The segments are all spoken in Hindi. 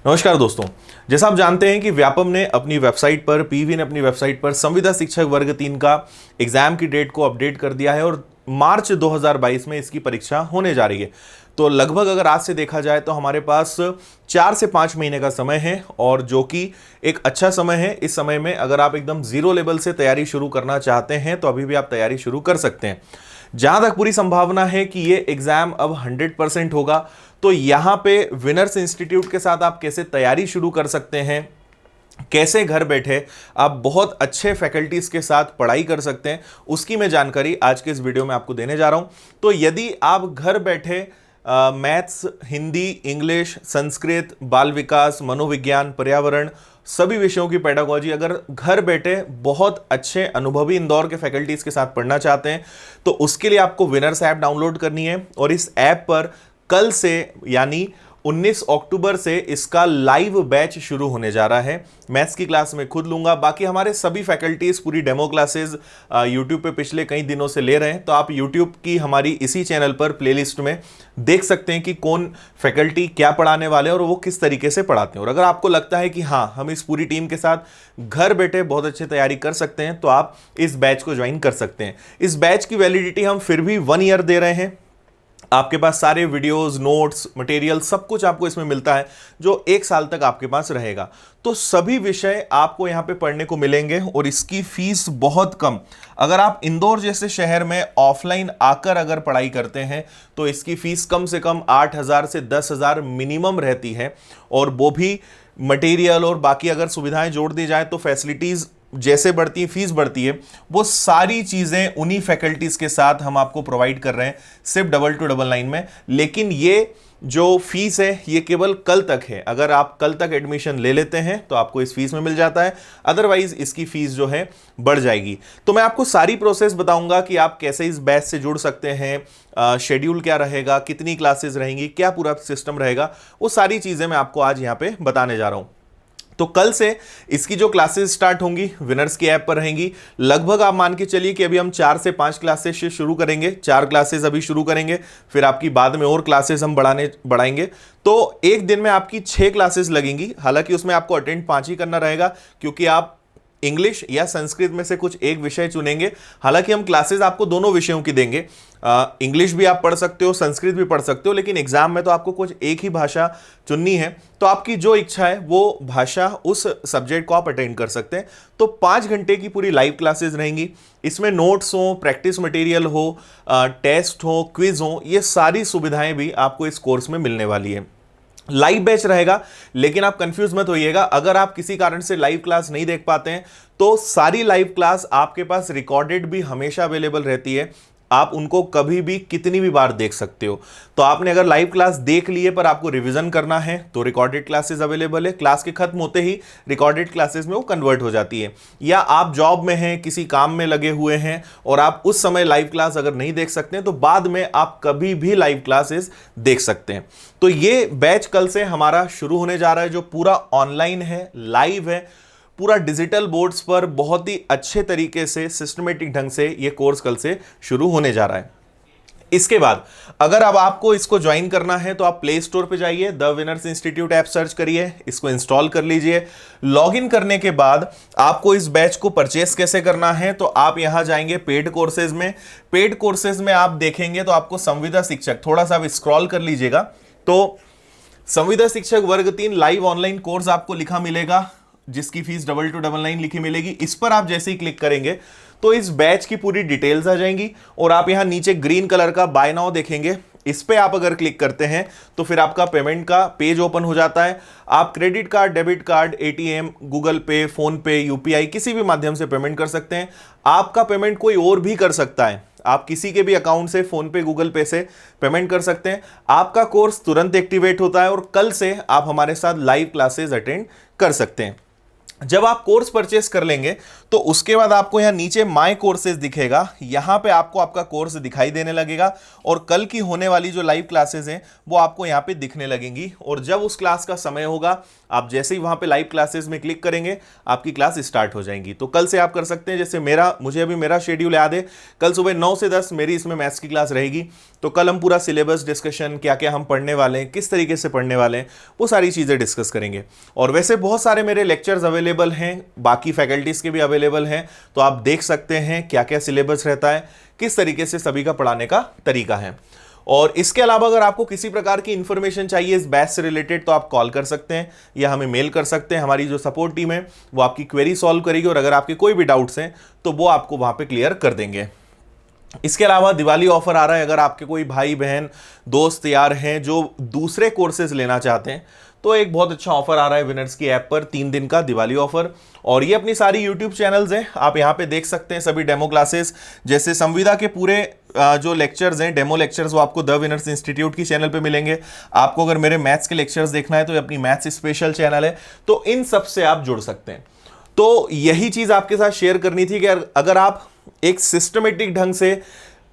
नमस्कार दोस्तों। जैसा आप जानते हैं कि व्यापम ने अपनी वेबसाइट पर पीवी ने अपनी वेबसाइट पर संविदा शिक्षक वर्ग 3 का एग्जाम की डेट को अपडेट कर दिया है और मार्च 2022 में इसकी परीक्षा होने जा रही है। तो लगभग अगर आज से देखा जाए तो हमारे पास 4 से 5 महीने का समय है और जो कि एक अच्छा समय है। इस समय में अगर आप एकदम जीरो लेवल से तैयारी शुरू करना चाहते हैं तो अभी भी आप तैयारी शुरू कर सकते हैं। जहां तक पूरी संभावना है कि ये एग्जाम अब 100% होगा, तो यहां पे विनर्स इंस्टीट्यूट के साथ आप कैसे तैयारी शुरू कर सकते हैं, कैसे घर बैठे आप बहुत अच्छे फैकल्टीज के साथ पढ़ाई कर सकते हैं, उसकी मैं जानकारी आज के इस वीडियो में आपको देने जा रहा हूं। तो यदि आप घर बैठे मैथ्स, हिंदी, इंग्लिश, संस्कृत, बाल विकास, मनोविज्ञान, पर्यावरण, सभी विषयों की पेडागोजी अगर घर बैठे बहुत अच्छे अनुभवी इंदौर के फैकल्टीज के साथ पढ़ना चाहते हैं तो उसके लिए आपको विनर्स ऐप डाउनलोड करनी है। और इस ऐप पर कल से यानी 19 अक्टूबर से इसका लाइव बैच शुरू होने जा रहा है। मैथ्स की क्लास में खुद लूंगा, बाकी हमारे सभी फैकल्टीज पूरी डेमो क्लासेस यूट्यूब पे पिछले कई दिनों से ले रहे हैं। तो आप यूट्यूब की हमारी इसी चैनल पर प्लेलिस्ट में देख सकते हैं कि कौन फैकल्टी क्या पढ़ाने वाले हैं और वो किस तरीके से पढ़ाते हैं। और अगर आपको लगता है कि हाँ, हम इस पूरी टीम के साथ घर बैठे बहुत अच्छे तैयारी कर सकते हैं तो आप इस बैच को ज्वाइन कर सकते हैं। इस बैच की वैलिडिटी हम फिर भी 1 ईयर दे रहे हैं। आपके पास सारे वीडियोस, नोट्स, मटेरियल सब कुछ आपको इसमें मिलता है जो 1 साल तक आपके पास रहेगा। तो सभी विषय आपको यहाँ पे पढ़ने को मिलेंगे और इसकी फीस बहुत कम। अगर आप इंदौर जैसे शहर में ऑफलाइन आकर अगर पढ़ाई करते हैं तो इसकी फीस कम से कम 8,000 से 10,000 मिनिमम रहती है। और वो भी मटेरियल और बाकी अगर सुविधाएं जोड़ दी जाए तो फैसिलिटीज जैसे बढ़ती है, फीस बढ़ती है, वो सारी चीजें उन्हीं फैकल्टीज के साथ हम आपको प्रोवाइड कर रहे हैं सिर्फ 2299 में। लेकिन ये जो फीस है ये केवल कल तक है। अगर आप कल तक एडमिशन ले लेते हैं तो आपको इस फीस में मिल जाता है, अदरवाइज इसकी फीस जो है बढ़ जाएगी। तो मैं आपको सारी प्रोसेस बताऊंगा कि आप कैसे इस बैच से जुड़ सकते हैं, शेड्यूल क्या रहेगा, कितनी क्लासेस रहेंगी, क्या पूरा सिस्टम रहेगा, वो सारी चीजें मैं आपको आज यहाँ पे बताने जा रहा हूं। तो कल से इसकी जो क्लासेस स्टार्ट होंगी विनर्स की ऐप पर रहेंगी। लगभग आप मान के चलिए कि अभी हम 4 से 5 क्लासेस शुरू करेंगे। 4 क्लासेस अभी शुरू करेंगे, फिर आपकी बाद में और क्लासेस हम बढ़ाएंगे। तो एक दिन में आपकी 6 क्लासेस लगेंगी। हालांकि उसमें आपको अटेंड 5 ही करना रहेगा क्योंकि आप इंग्लिश या संस्कृत में से कुछ एक विषय चुनेंगे। हालांकि हम क्लासेस आपको दोनों विषयों की देंगे। इंग्लिश भी आप पढ़ सकते हो, संस्कृत भी पढ़ सकते हो, लेकिन एग्जाम में तो आपको कुछ एक ही भाषा चुननी है। तो आपकी जो इच्छा है वो भाषा, उस सब्जेक्ट को आप अटेंड कर सकते हैं। तो 5 घंटे की पूरी लाइव क्लासेस रहेंगी। इसमें नोट्स हो, प्रैक्टिस मटेरियल हो, टेस्ट हो, क्विज हो, ये सारी सुविधाएं भी आपको इस कोर्स में मिलने वाली है। लाइव बैच रहेगा, लेकिन आप कंफ्यूज मत होइएगा। अगर आप किसी कारण से लाइव क्लास नहीं देख पाते हैं तो सारी लाइव क्लास आपके पास रिकॉर्डेड भी हमेशा अवेलेबल रहती है। आप उनको कभी भी कितनी भी बार देख सकते हो। तो आपने अगर लाइव क्लास देख ली है पर आपको रिवीजन करना है तो रिकॉर्डेड क्लासेस अवेलेबल है। क्लास के खत्म होते ही रिकॉर्डेड क्लासेस में वो कन्वर्ट हो जाती है। या आप जॉब में हैं, किसी काम में लगे हुए हैं और आप उस समय लाइव क्लास अगर नहीं देख सकते हैं तो बाद में आप कभी भी लाइव क्लासेस देख सकते हैं। तो ये बैच कल से हमारा शुरू होने जा रहा है जो पूरा ऑनलाइन है, लाइव है, पूरा डिजिटल बोर्ड्स पर बहुत ही अच्छे तरीके से सिस्टमेटिक ढंग से ये कोर्स कल से शुरू होने जा रहा है। इसके बाद अगर अब आपको इसको ज्वाइन करना है तो आप प्ले स्टोर पे जाइए, the winners institute app search करिए, इसको इंस्टॉल कर लीजिए। लॉगिन करने के बाद आपको इस बैच को परचेस कैसे करना है तो आप यहां जाएंगे पेड कोर्सेज में। पेड कोर्सेज में आप देखेंगे तो आपको संविदा शिक्षक, थोड़ा सा आप स्क्रॉल कर लीजिएगा तो संविदा शिक्षक वर्ग 3 लाइव ऑनलाइन कोर्स आपको लिखा मिलेगा जिसकी फीस 2299 लिखी मिलेगी। इस पर आप जैसे ही क्लिक करेंगे तो इस बैच की पूरी डिटेल्स आ जाएंगी और आप यहां नीचे ग्रीन कलर का बाय नाउ देखेंगे। इस पे आप अगर क्लिक करते हैं तो फिर आपका पेमेंट का पेज ओपन हो जाता है। आप credit card, debit card, ATM, Google पे, फोन पे, यूपीआई किसी भी माध्यम से पेमेंट कर सकते हैं। आपका पेमेंट कोई और भी कर सकता है। आप किसी के भी अकाउंट से, फोन पे, गूगल पे से पेमेंट कर सकते हैं। आपका कोर्स तुरंत एक्टिवेट होता है और कल से आप हमारे साथ लाइव क्लासेस अटेंड कर सकते हैं। जब आप कोर्स परचेस कर लेंगे तो उसके बाद आपको यहां नीचे माय कोर्सेज दिखेगा, यहां पे आपको आपका कोर्स दिखाई देने लगेगा और कल की होने वाली जो लाइव क्लासेस हैं वो आपको यहां पे दिखने लगेंगी। और जब उस क्लास का समय होगा, आप जैसे ही वहां पे लाइव क्लासेस में क्लिक करेंगे आपकी क्लास स्टार्ट हो जाएंगी। तो कल से आप कर सकते हैं, जैसे मुझे अभी मेरा शेड्यूल याद है, कल सुबह 9 से 10 मेरी इसमें मैथ्स की क्लास रहेगी। तो कल हम पूरा सिलेबस डिस्कशन, क्या क्या हम पढ़ने वाले हैं, किस तरीके से पढ़ने वाले हैं, वो सारी चीज़ें डिस्कस करेंगे। और वैसे बहुत सारे मेरे लेक्चर्स अवेलेबल हैं, बाकी फैकल्टीज़ के भी अवेलेबल हैं, तो आप देख सकते हैं क्या क्या सिलेबस रहता है, किस तरीके से सभी का पढ़ाने का तरीका है। और इसके अलावा अगर आपको किसी प्रकार की इंफॉर्मेशन चाहिए इस बैच से रिलेटेड तो आप कॉल कर सकते हैं या हमें मेल कर सकते हैं। हमारी जो सपोर्ट टीम है वो आपकी क्वेरी सॉल्व करेगी और अगर आपके कोई भी डाउट्स हैं तो वो आपको वहां पे क्लियर कर देंगे। इसके अलावा दिवाली ऑफर आ रहा है, अगर आपके कोई भाई बहन दोस्त यार हैं जो दूसरे कोर्सेज लेना चाहते हैं तो एक बहुत अच्छा ऑफर आ रहा है विनर्स की ऐप पर, 3 दिन का दिवाली ऑफर। और ये अपनी सारी यूट्यूब चैनल्स हैं, आप यहाँ पे देख सकते हैं सभी डेमो क्लासेस, जैसे संविदा के पूरे जो लेक्चर्स हैं, डेमो लेक्चर्स, वो आपको द विनर्स इंस्टीट्यूट की चैनल पे मिलेंगे। आपको अगर मेरे मैथ्स के लेक्चर्स देखना है तो ये अपनी मैथ्स स्पेशल चैनल है, तो इन सब से आप जुड़ सकते हैं। तो यही चीज आपके साथ शेयर करनी थी कि अगर आप एक सिस्टमेटिक ढंग से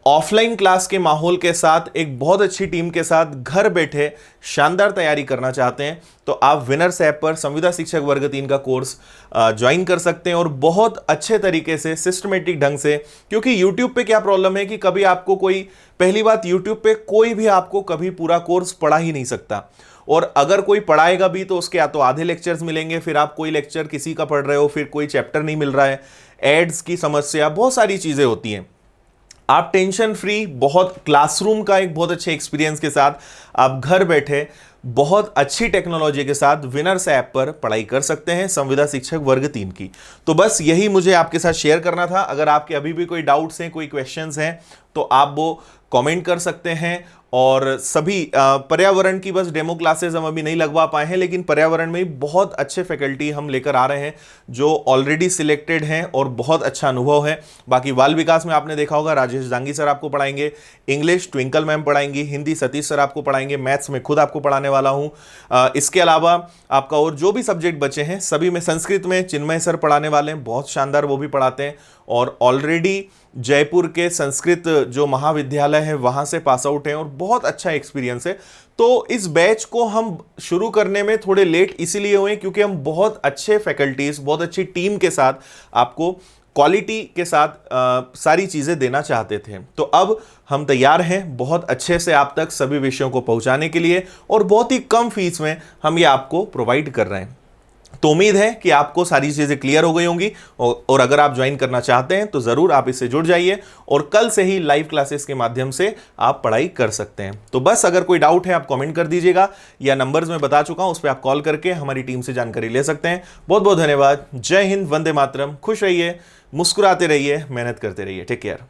ऑफलाइन क्लास के माहौल के साथ एक बहुत अच्छी टीम के साथ घर बैठे शानदार तैयारी करना चाहते हैं तो आप विनर्स ऐप पर संविदा शिक्षक वर्ग 3 का कोर्स ज्वाइन कर सकते हैं और बहुत अच्छे तरीके से सिस्टमेटिक ढंग से। क्योंकि YouTube पे क्या प्रॉब्लम है कि कभी आपको कोई, पहली बात YouTube पे कोई भी आपको कभी पूरा कोर्स पढ़ा ही नहीं सकता, और अगर कोई पढ़ाएगा भी तो उसके या तो आधे लेक्चर्स मिलेंगे, फिर आप कोई लेक्चर किसी का पढ़ रहे हो फिर कोई चैप्टर नहीं मिल रहा है, एड्स की समस्या, बहुत सारी चीजें होती हैं। आप टेंशन फ्री, बहुत क्लासरूम का एक बहुत अच्छे एक्सपीरियंस के साथ आप घर बैठे बहुत अच्छी टेक्नोलॉजी के साथ विनर्स ऐप पर पढ़ाई कर सकते हैं संविदा शिक्षक वर्ग 3 की। तो बस यही मुझे आपके साथ शेयर करना था। अगर आपके अभी भी कोई डाउट्स हैं, कोई क्वेश्चंस हैं तो आप वो कमेंट कर सकते हैं। और सभी पर्यावरण की बस डेमो क्लासेस हम अभी नहीं लगवा पाए हैं, लेकिन पर्यावरण में भी बहुत अच्छे फैकल्टी हम लेकर आ रहे हैं जो ऑलरेडी सिलेक्टेड हैं और बहुत अच्छा अनुभव है। बाकी बाल विकास में आपने देखा होगा राजेश दांगी सर आपको पढ़ाएंगे, इंग्लिश ट्विंकल मैम पढ़ाएंगी, हिंदी सतीश सर आपको पढ़ाएंगे, मैथ्स में खुद आपको पढ़ाने वाला हूं। इसके अलावा आपका और जो भी सब्जेक्ट बचे हैं सभी में, संस्कृत में चिन्मय सर पढ़ाने वाले हैं, बहुत शानदार वो भी पढ़ाते हैं और ऑलरेडी जयपुर के संस्कृत जो महाविद्यालय है वहां से पास आउट हैं और बहुत अच्छा एक्सपीरियंस है। तो इस बैच को हम शुरू करने में थोड़े लेट इसीलिए हुए क्योंकि हम बहुत अच्छे फैकल्टीज, बहुत अच्छी टीम के साथ आपको क्वालिटी के साथ सारी चीजें देना चाहते थे। तो अब हम तैयार हैं बहुत अच्छे से आप तक सभी विषयों को पहुंचाने के लिए और बहुत ही कम फीस में हम ये आपको प्रोवाइड कर रहे हैं। तो उम्मीद है कि आपको सारी चीजें क्लियर हो गई होंगी और अगर आप ज्वाइन करना चाहते हैं तो जरूर आप इससे जुड़ जाइए और कल से ही लाइव क्लासेस के माध्यम से आप पढ़ाई कर सकते हैं। तो बस अगर कोई डाउट है आप कमेंट कर दीजिएगा या नंबर्स में बता चुका हूं उस पर आप कॉल करके हमारी टीम से जानकारी ले सकते हैं। बहुत बहुत धन्यवाद। जय हिंद, वंदे मातरम। खुश रहिए, मुस्कुराते रहिए, मेहनत करते रहिए। Take care.